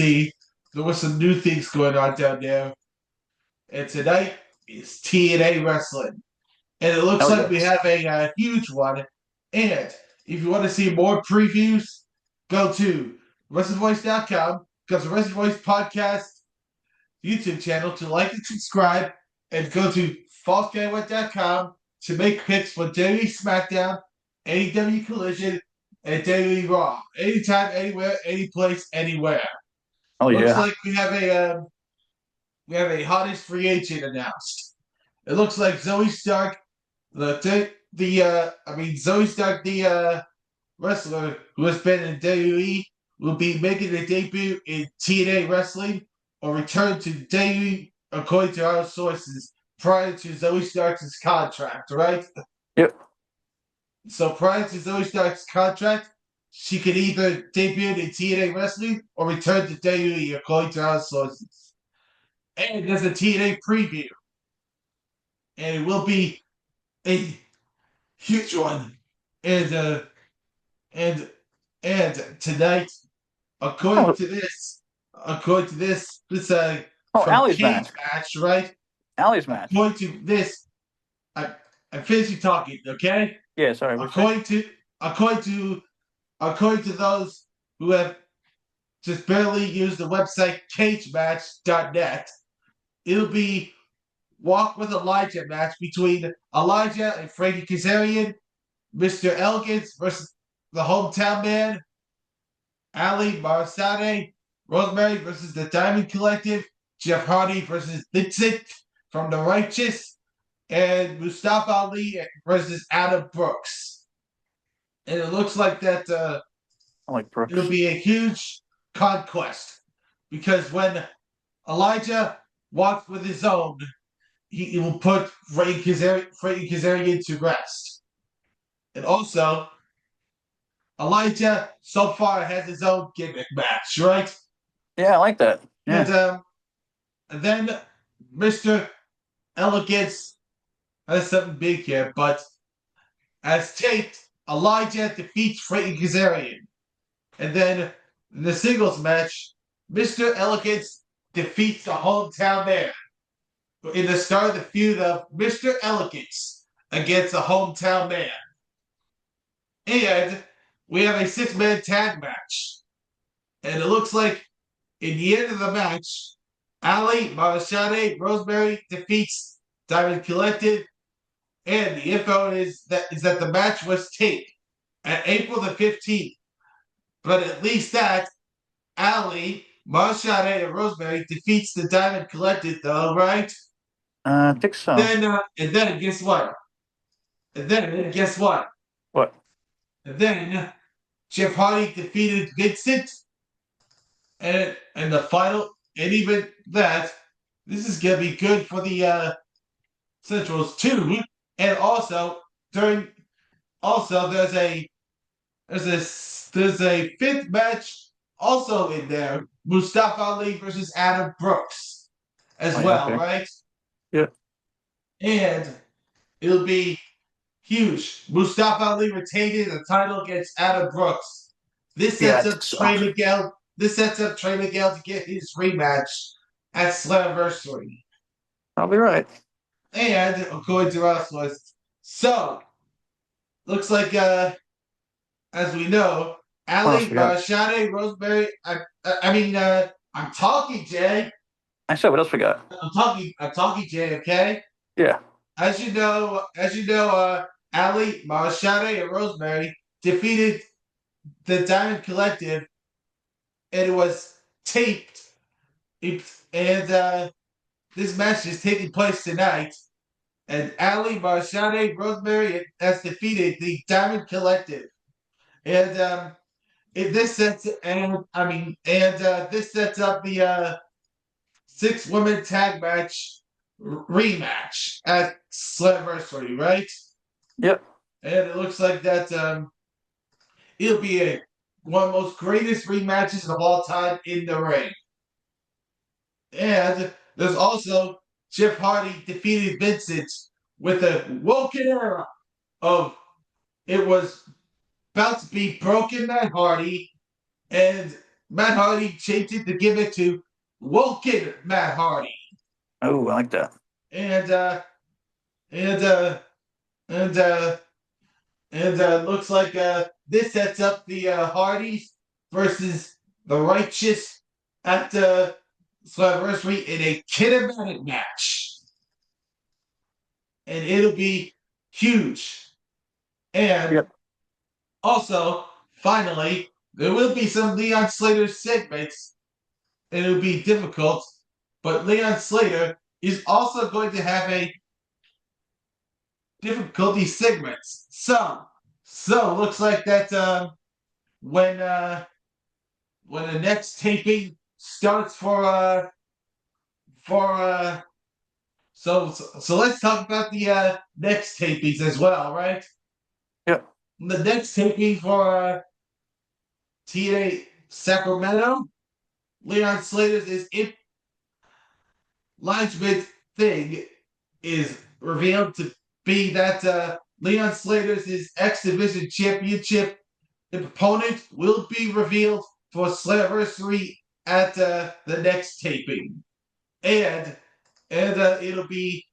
see, there were some new things going on down there. And tonight is TNA Wrestling. And it looks Oh like we yes. have a huge one. And if you want to see more previews, go to WrestleVoice.com, because the WrestleVoice podcast YouTube channel to like and subscribe, and go to FalseGameWeb.com to make picks for WWE SmackDown, AEW Collision, and WWE Raw. Anytime, anywhere, any place, anywhere. Oh Looks yeah. like we have a hottest free agent announced. It looks like Zoey Stark, Zoey Stark, the wrestler who has been in WWE, will be making a debut in TNA Wrestling or return to WWE, according to our sources, prior to Zoey Stark's contract, right? Yep. So prior to Zoey Stark's contract, she could either debut in TNA Wrestling or return to WWE, according to our sources. And there's a TNA preview, and it will be a huge one. And and and tonight, according Oh, to this oh, from Allie's Cage match. Match, right? Allie's match. According to this, I I'm finishing talking, okay? Yeah. Sorry. What you say? According to according to according to those who have just barely used the website cagematch.net, it'll be Walk with Elijah match between Elijah and Frankie Kazarian, Mr. Elegance versus the hometown man, Ali Marsade, Rosemary versus the Diamond Collective, Jeff Hardy versus Vincent from the Righteous, and Mustafa Ali versus Adam Brooks. And it looks like that I like it'll Brooks. be a huge conquest, because when Elijah walks with his own, he will put Frankie Kazarian to rest. And also, Elijah so far has his own gimmick match, right? Yeah, I like that. And Yeah. and then Mr. Elegance has something big here, but as taped, Elijah defeats Frankie Kazarian. And then in the singles match, Mr. Elegance defeats the hometown man in the start of the feud of Mr. Elegance against the hometown man. And we have a six-man tag match. And it looks like in the end of the match, Ali Marashade Rosemary defeats Diamond Collective. And the info is that the match was taped at April the 15th. But at least that Ali, Marshade, and Rosemary defeats the Diamond Collective, though, right? I think so. And then guess what? And then guess what? What? And then Jeff Hardy defeated Vincent, and the final, and even that, this is gonna be good for the Centrals too. And also during also there's a fifth match also in there. Mustafa Ali versus Adam Brooks as Oh yeah. well, Okay. right? Yeah. And it'll be huge. Mustafa Ali retaining the title against Adam Brooks. This Yeah, I sets think up so. Trey Miguel. This sets up Trey Miguel to get his rematch at Slammiversary. Probably right. And according to us was so looks like as we know, What else Ali, we got? Shade, Rosemary. I'm talking, Jay. I said, what else we got? I'm talking, Jay. Okay. Yeah. As you know, Ali, Shade, and Rosemary defeated the Diamond Collective, and it was taped. And this match is taking place tonight. And Ali, Shade, Rosemary has defeated the Diamond Collective. And this sets this sets up the six women tag match rematch at Slammiversary, right? Yep. And it looks like that it'll be one of the most greatest rematches of all time in the ring. And there's also Jeff Hardy defeated Vincent with a Woken era of it was about to be Broken Man Hardy and Matt Hardy changed it to give it to Woken Matt Hardy. Oh, I like that. And and looks like this sets up the Hardys versus the Righteous at Slammiversary in a kinematic match. And it'll be huge. And Yep. also, finally, there will be some Leon Slater segments, and it'll be difficult, but Leon Slater is also going to have a difficulty segments. So looks like that when the next taping starts for so let's talk about the next tapings as well, right? Yep. The next taping for TNA Sacramento, Leon Slater's is it linesman thing is revealed to be that Leon Slater's X Division Championship opponent will be revealed for Slammiversary at the next taping, and it'll be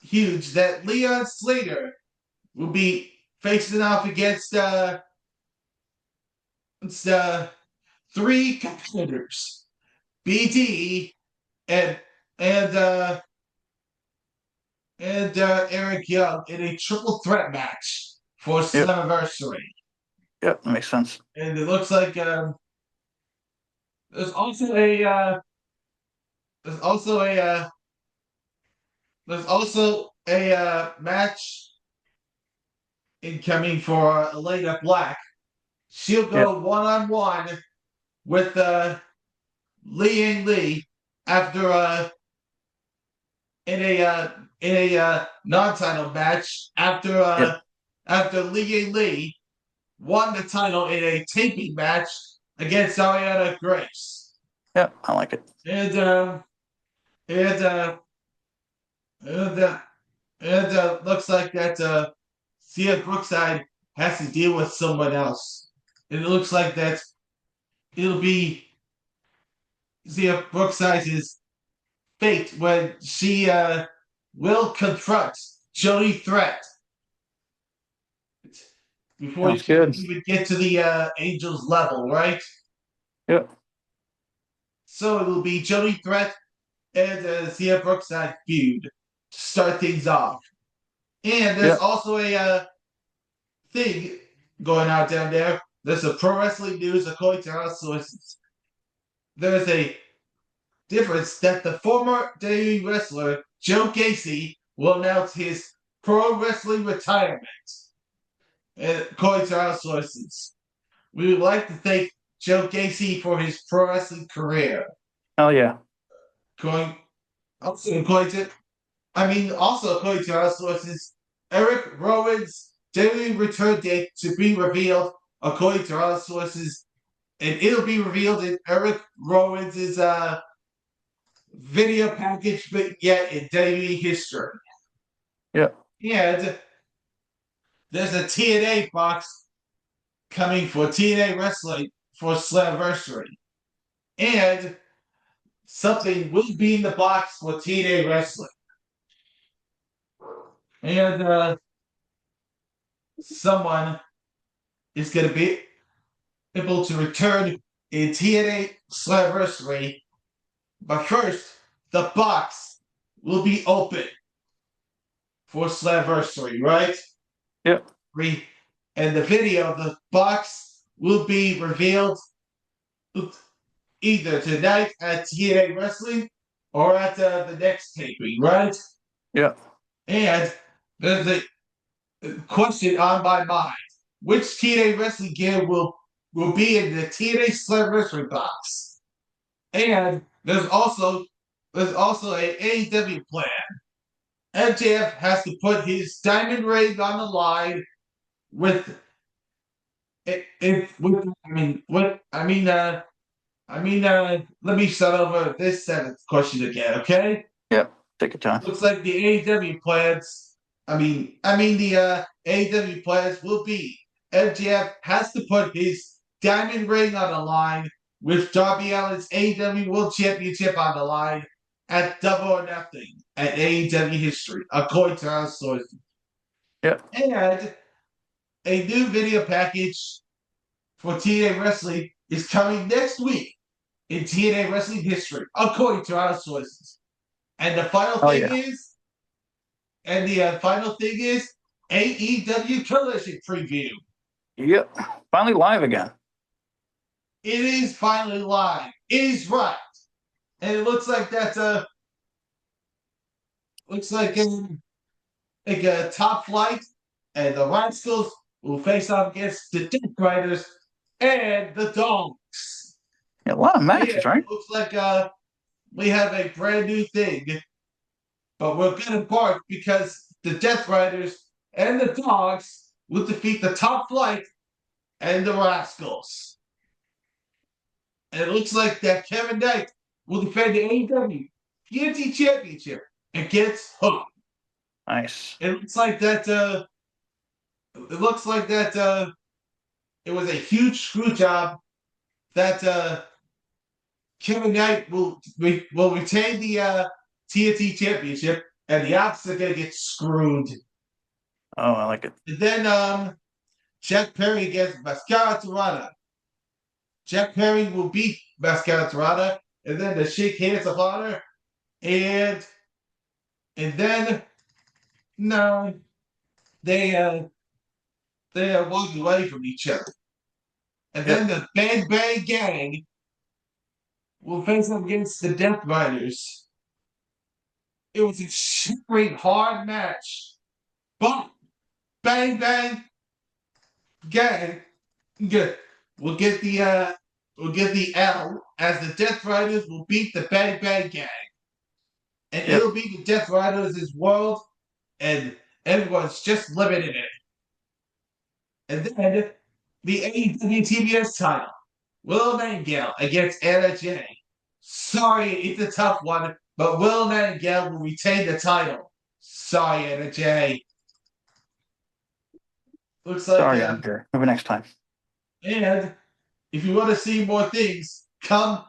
huge that Leon Slater will be facing off against three competitors: BD and and uh, Erick Young in a triple threat match for Yep. Slammiversary. Yep, that makes sense. And it looks like there's also a there's also a match incoming for Elena Black. She'll go one-on-one with Li Lee after in a non-title match after Li Lee won the title in a taping match against Ariana Grace. Yep, I like it. And looks like that Sia Brookside has to deal with someone else. And it looks like that it'll be Sia Brookside's fate when she will confront Jody Threat before Sounds you good. even get to the Angels level, right? Yep. So it'll be Jody Threat and Sia Brookside feud to start things off. And there's also a thing going out down there. There's a pro wrestling news according to our sources. There's a difference that the former WWE wrestler Joe Gacy will announce his pro wrestling retirement. And according to our sources, we would like to thank Joe Gacy for his pro wrestling career. Oh yeah. Also according to our sources, Erick Rowan's WWE return date to be revealed according to our sources, and it'll be revealed in Erick Rowan's video package, but yet in WWE history. Yep. And there's a TNA box coming for TNA Wrestling for Slammiversary. And something will be in the box for TNA Wrestling. And someone is going to be able to return in TNA Slammiversary. But first, the box will be open for Slammiversary, right? Yep. And the video of the box will be revealed either tonight at TNA Wrestling or at the next taping, right? Yep. And there's a question on my mind. Which TNA Wrestling gear will be in the TNA Slammiversary box? And there's also a AEW plan. MJF has to put his diamond ring on the line with let me start over this seventh question again, okay? Yep. Take your time. Looks like the AEW plans the AEW plans will be MJF has to put his diamond ring on the line with Darby Allin's AEW World Championship on the line at Double or Nothing at AEW history, according to our sources. Yeah. And a new video package for TNA Wrestling is coming next week in TNA Wrestling history, according to our sources. And the final thing is AEW Collision preview. Yep. Finally live again. It is finally live. It is right. And it looks like that's a top flight, and the Rascals will face off against the Death Riders and the Dogs. Yeah, a lot of matches, right? It looks like we have a brand new thing, but we're gonna bark because the Death Riders and the Dogs will defeat the Top Flight and the Rascals. And it looks like that Kevin Knight will defend the AEW TNT Championship against Hook. Nice. It looks like that. It was a huge screw job. That Kevin Knight will retain the TNT Championship, and the opposite are gonna get screwed. Oh, I like it. And then Jack Perry against Mascara Tirana. Jack Perry will beat Mascara Tirana, and then they shake hands of honor, and then no, they walk away from each other. And then the Bang Bang Gang will face up against the Death Riders. It was a shivering hard match, but Bang Bang Gang will get the L, as the Death Riders will beat the Bang Bang Gang, and it'll be the Death Riders' world, and everyone's just living in it. And then the AEW TBS title, Will Nightingale against Anna Jay. Sorry, it's a tough one, but Will Nightingale will retain the title. Sorry, Anna Jay. Looks like Sorry, Edgar. Maybe next time. And if you want to see more things come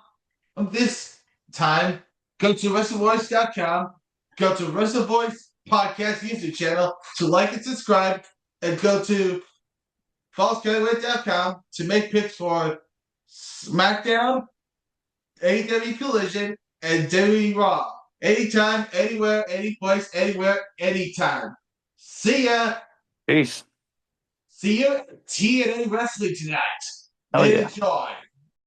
this time, go to WrestleVoice.com, go to WrestleVoice Podcast YouTube channel to like and subscribe, and go to FallsCreditWay.com to make picks for SmackDown, AEW Collision, and WWE Raw. Anytime, anywhere, any place, anywhere, anytime. See ya. Peace. See you at TNA Wrestling tonight. Oh, yeah. Enjoy.